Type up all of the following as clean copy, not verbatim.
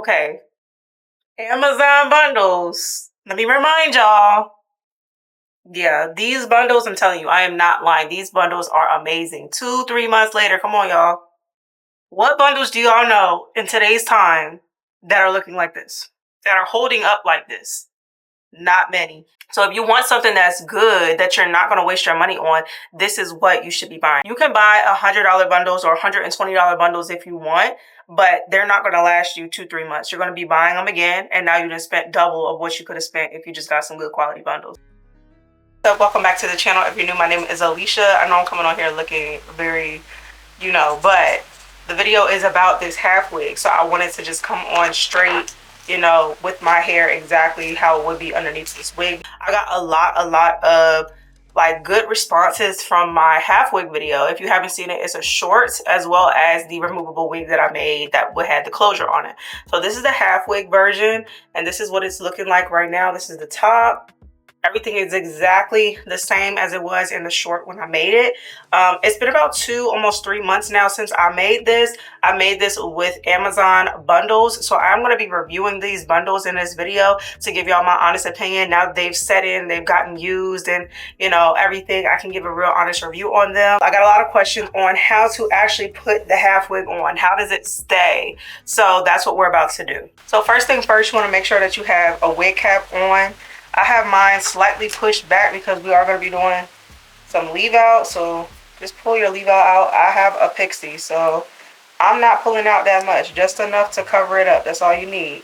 Okay, Amazon bundles. Let me remind y'all. Yeah, these bundles, I'm telling you, I am not lying. These bundles are amazing. 2, 3 months later, come on, y'all. What bundles do y'all know in today's time that are looking like this, that are holding up like this? Not many. So if you want something that's good, that you're not going to waste your money on, this is what you should be buying. You can buy $100 bundles or $120 bundles if you want, but they're not going to last you 2, 3 months. You're going to be buying them again, and now you just spent double of what you could have spent if you just got some good quality bundles. So welcome back to the channel. If you're new, my name is Alicia. I know I'm coming on here looking very, but the video is about this half wig. So I wanted to just come on straight, with my hair exactly how it would be underneath this wig. I got a lot of like good responses from my half wig video. If you haven't seen it, it's a short as well as the removable wig that I made that would have the closure on it. So this is the half wig version, and this is what it's looking like right now. This is the top. Everything is exactly the same as it was in the short when I made it. It's been about 2, almost 3 months now since I made this. I made this with Amazon bundles. So I'm going to be reviewing these bundles in this video to give y'all my honest opinion. Now that they've set in, they've gotten used and, everything, I can give a real honest review on them. I got a lot of questions on how to actually put the half wig on. How does it stay? So that's what we're about to do. So first thing first, you want to make sure that you have a wig cap on. I have mine slightly pushed back because we are going to be doing some leave out. So just pull your leave out. I have a pixie, so I'm not pulling out that much, just enough to cover it up. That's all you need.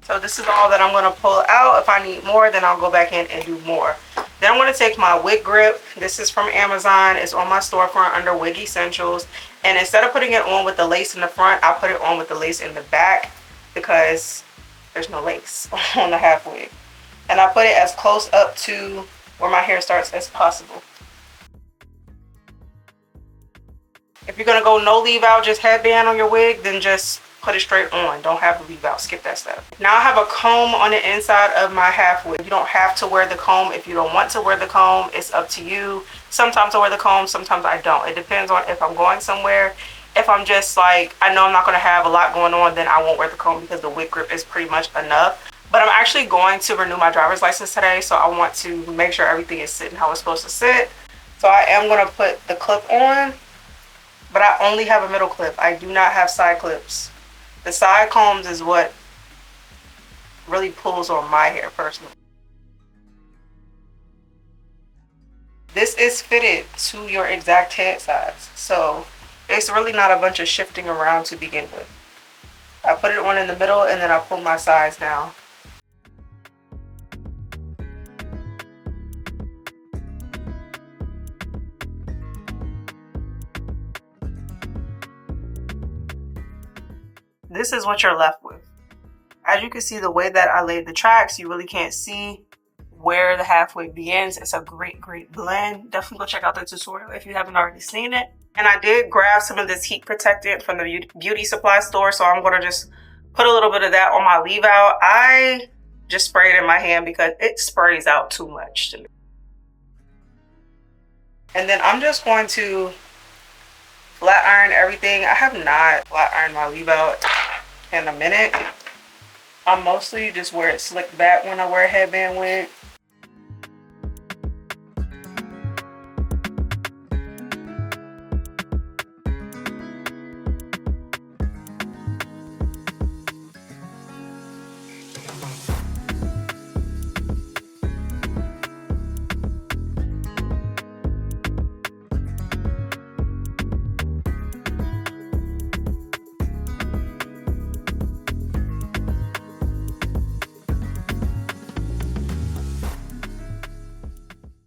So this is all that I'm going to pull out. If I need more, then I'll go back in and do more. Then I'm going to take my wig grip. This is from Amazon. It's on my storefront under Wig Essentials. And instead of putting it on with the lace in the front, I put it on with the lace in the back because there's no lace on the half wig. And I put it as close up to where my hair starts as possible. If you're going to go no leave out, just headband on your wig, then just put it straight on. Don't have the leave out. Skip that step. Now I have a comb on the inside of my half wig. You don't have to wear the comb if you don't want to wear the comb. It's up to you. Sometimes I wear the comb, sometimes I don't. It depends on if I'm going somewhere. If I'm just like, I know I'm not going to have a lot going on, then I won't wear the comb because the wig grip is pretty much enough. But I'm actually going to renew my driver's license today, so I want to make sure everything is sitting how it's supposed to sit. So I am going to put the clip on, but I only have a middle clip. I do not have side clips. The side combs is what really pulls on my hair personally. This is fitted to your exact head size, so it's really not a bunch of shifting around to begin with. I put it on in the middle and then I pull my sides down. This is what you're left with. As you can see, the way that I laid the tracks, you really can't see where the half wig begins. It's a great blend. Definitely go check out the tutorial if you haven't already seen it. And I did grab some of this heat protectant from the beauty supply store, so I'm going to just put a little bit of that on my leave out. I just sprayed it in my hand because it sprays out too much to me. And then I'm just going to flat iron everything. I have not flat ironed my leave out in a minute. I mostly just wear it slicked back when I wear a headband wig.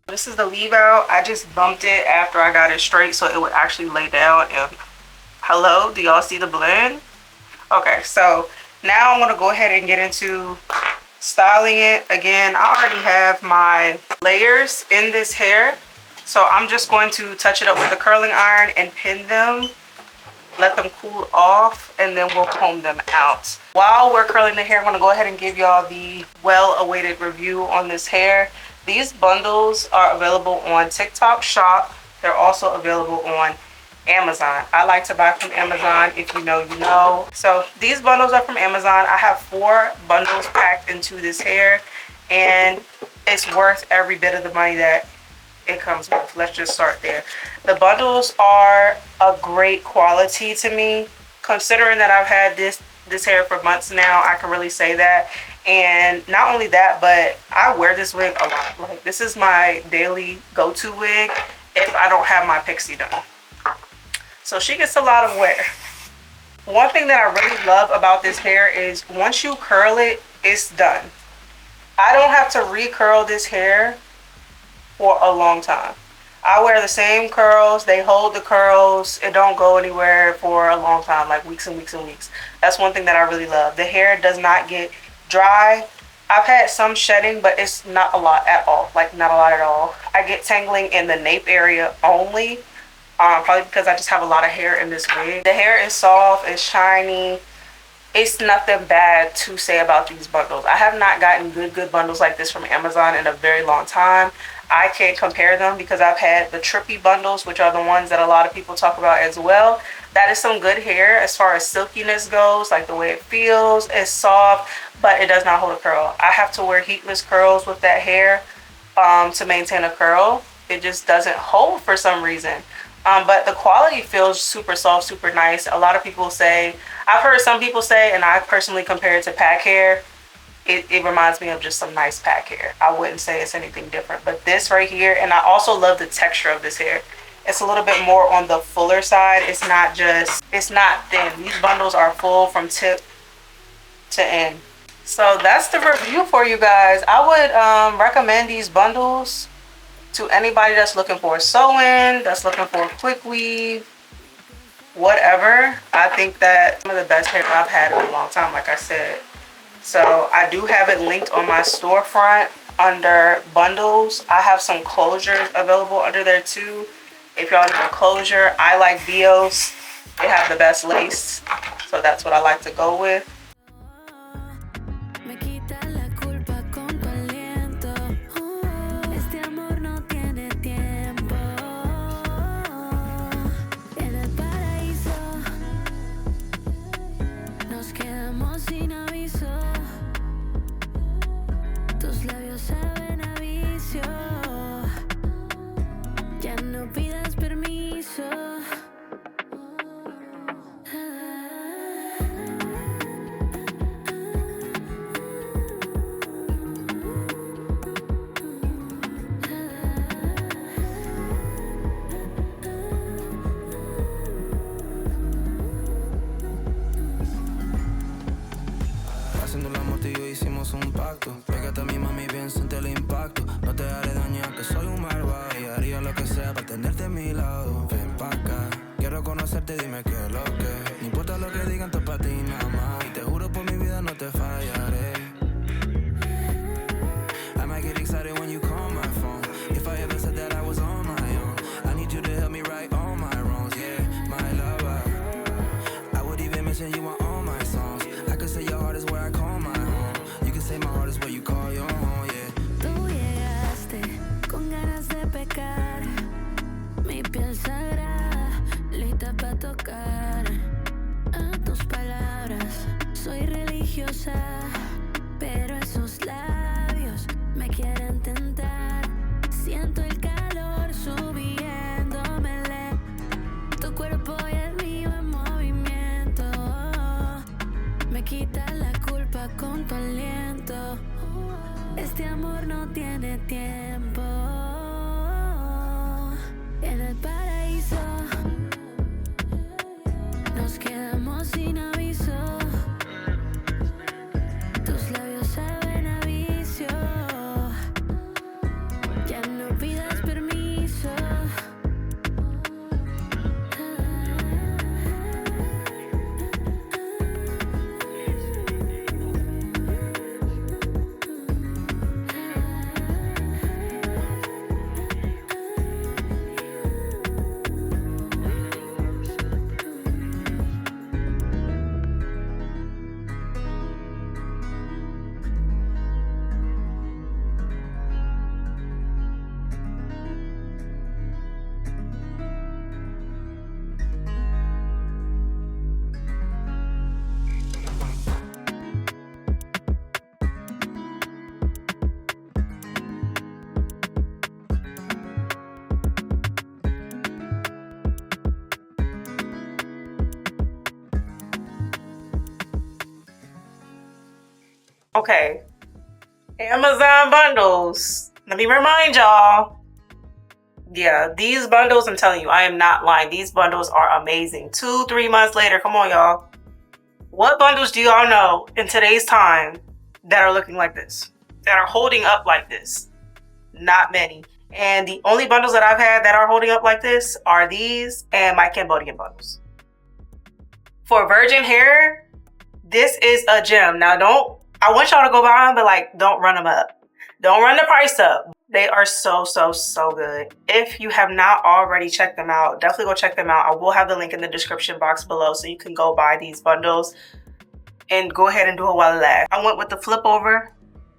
This is the leave out. I just bumped it after I got it straight so it would actually lay down. And hello, do y'all see the blend? Okay, so now I'm gonna go ahead and get into styling it. Again, I already have my layers in this hair, so I'm just going to touch it up with the curling iron and pin them let them cool off, and then we'll comb them out. While we're curling the hair, I'm gonna go ahead and give y'all the well-awaited review on this hair. These bundles are available on TikTok Shop. They're also available on Amazon. I like to buy from Amazon. If you know, you know. So these bundles are from Amazon. I have 4 bundles packed into this hair, and it's worth every bit of the money that it comes with. Let's just start there. The bundles are a great quality to me, considering that I've had this hair for months now. I can really say that. And not only that, but I wear this wig a lot. Like, this is my daily go-to wig if I don't have my pixie done. So she gets a lot of wear. One thing that I really love about this hair is once you curl it, it's done. I don't have to recurl this hair for a long time. I wear the same curls. They hold the curls. It don't go anywhere for a long time, like weeks and weeks and weeks. That's one thing that I really love. The hair does not get dry. I've had some shedding, but it's not a lot at all. Like, not a lot at all. I get tangling in the nape area only. Probably because I just have a lot of hair in this wig. The hair is soft, it's shiny. It's nothing bad to say about these bundles. I have not gotten good bundles like this from Amazon in a very long time. I can't compare them because I've had the trippy bundles, which are the ones that a lot of people talk about as well. That is some good hair as far as silkiness goes, like the way it feels. It's soft, but it does not hold a curl. I have to wear heatless curls with that hair to maintain a curl. It just doesn't hold for some reason. But the quality feels super soft, super nice. A lot of people say, I've heard some people say, and I personally compare it to pack hair. It reminds me of just some nice pack hair. I wouldn't say it's anything different. But this right here, and I also love the texture of this hair. It's a little bit more on the fuller side. It's not thin. These bundles are full from tip to end. So that's the review for you guys. I would recommend these bundles to anybody that's looking for a sew-in, that's looking for a quick weave, whatever. I think that some of the best hair I've had in a long time, like I said. So I do have it linked on my storefront under bundles. I have some closures available under there too. If y'all need a closure, I like Bio's. They have the best lace, so that's what I like to go with. Haciendo el amor tú y yo hicimos un pacto. Pégate a mi mami bien, siente el impacto. No te haré dañar, que soy un malvado. Y haría lo que sea para tenerte a mi lado. Ven pa' acá, quiero conocerte, dime qué es lo que. No importa lo que digan, todo para ti nada más. Y te juro por mi vida no te fallaré. I might get excited when you call my phone. If I ever said that I was on my own, I need you to help me right all my wrongs. Yeah, my lover. I would even mention you on all my songs. I could say your heart is where I call my home. You can say my heart is where you call your home, yeah. Tú llegaste con ganas de pecar. Mi piel sagrada, lista para tocar. A tus palabras, soy religiosa. Pero esos labios me quieren tentar. Siento el calor subiéndomele. Tu cuerpo y el mío en movimiento. Me quita la culpa con tu aliento. Este amor no tiene tiempo. En el paraíso nos quedamos sin aviso. Tus labios saben a vicio. Ya no pidas permiso. Okay, Amazon bundles. Let me remind y'all. Yeah, these bundles, I'm telling you, I am not lying. These bundles are amazing. 2-3 months later, come on, y'all. What bundles do y'all know in today's time that are looking like this? That are holding up like this? Not many. And the only bundles that I've had that are holding up like this are these and my Cambodian bundles. For virgin hair, this is a gem. Now, I want y'all to go buy them, but like, don't run them up. Don't run the price up. They are so good. If you have not already checked them out, definitely go check them out. I will have the link in the description box below so you can go buy these bundles and go ahead and do it while it lasts. I went with the flip over,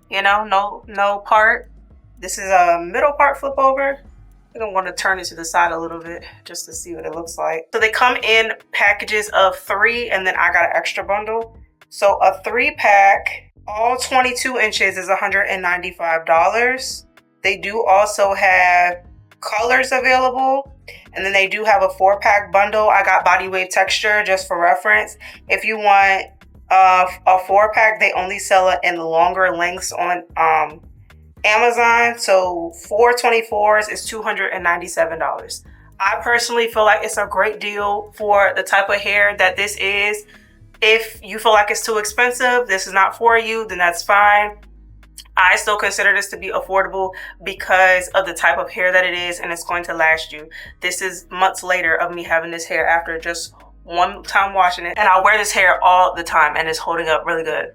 you know, no part. This is a middle part flip over. I think I'm going to turn it to the side a little bit just to see what it looks like. So they come in packages of 3, and then I got an extra bundle. So a 3-pack, all 22 inches is $195. They do also have colors available, and then they do have a 4-pack bundle. I got body wave texture just for reference. If you want a 4-pack, they only sell it in longer lengths on Amazon. So 424s is $297. I personally feel like it's a great deal for the type of hair that this is. If you feel like it's too expensive, this is not for you, then that's fine. I still consider this to be affordable because of the type of hair that it is, and it's going to last you. This is months later of me having this hair after just one time washing it, and I wear this hair all the time and it's holding up really good.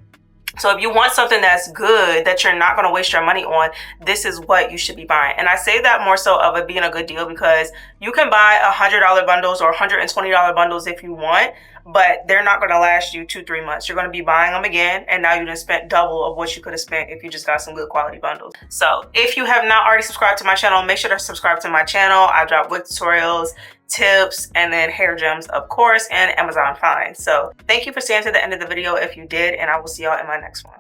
So if you want something that's good, that you're not going to waste your money on, this is what you should be buying. And I say that more so of it being a good deal because you can buy $100 bundles or $120 bundles if you want, but they're not going to last you 2-3 months. You're going to be buying them again, and now you just spent double of what you could have spent if you just got some good quality bundles. So if you have not already subscribed to my channel, make sure to subscribe to my channel. I drop wig tutorials, tips, and then hair gems, of course, and Amazon finds. So thank you for staying to the end of the video if you did, and I will see y'all in my next one.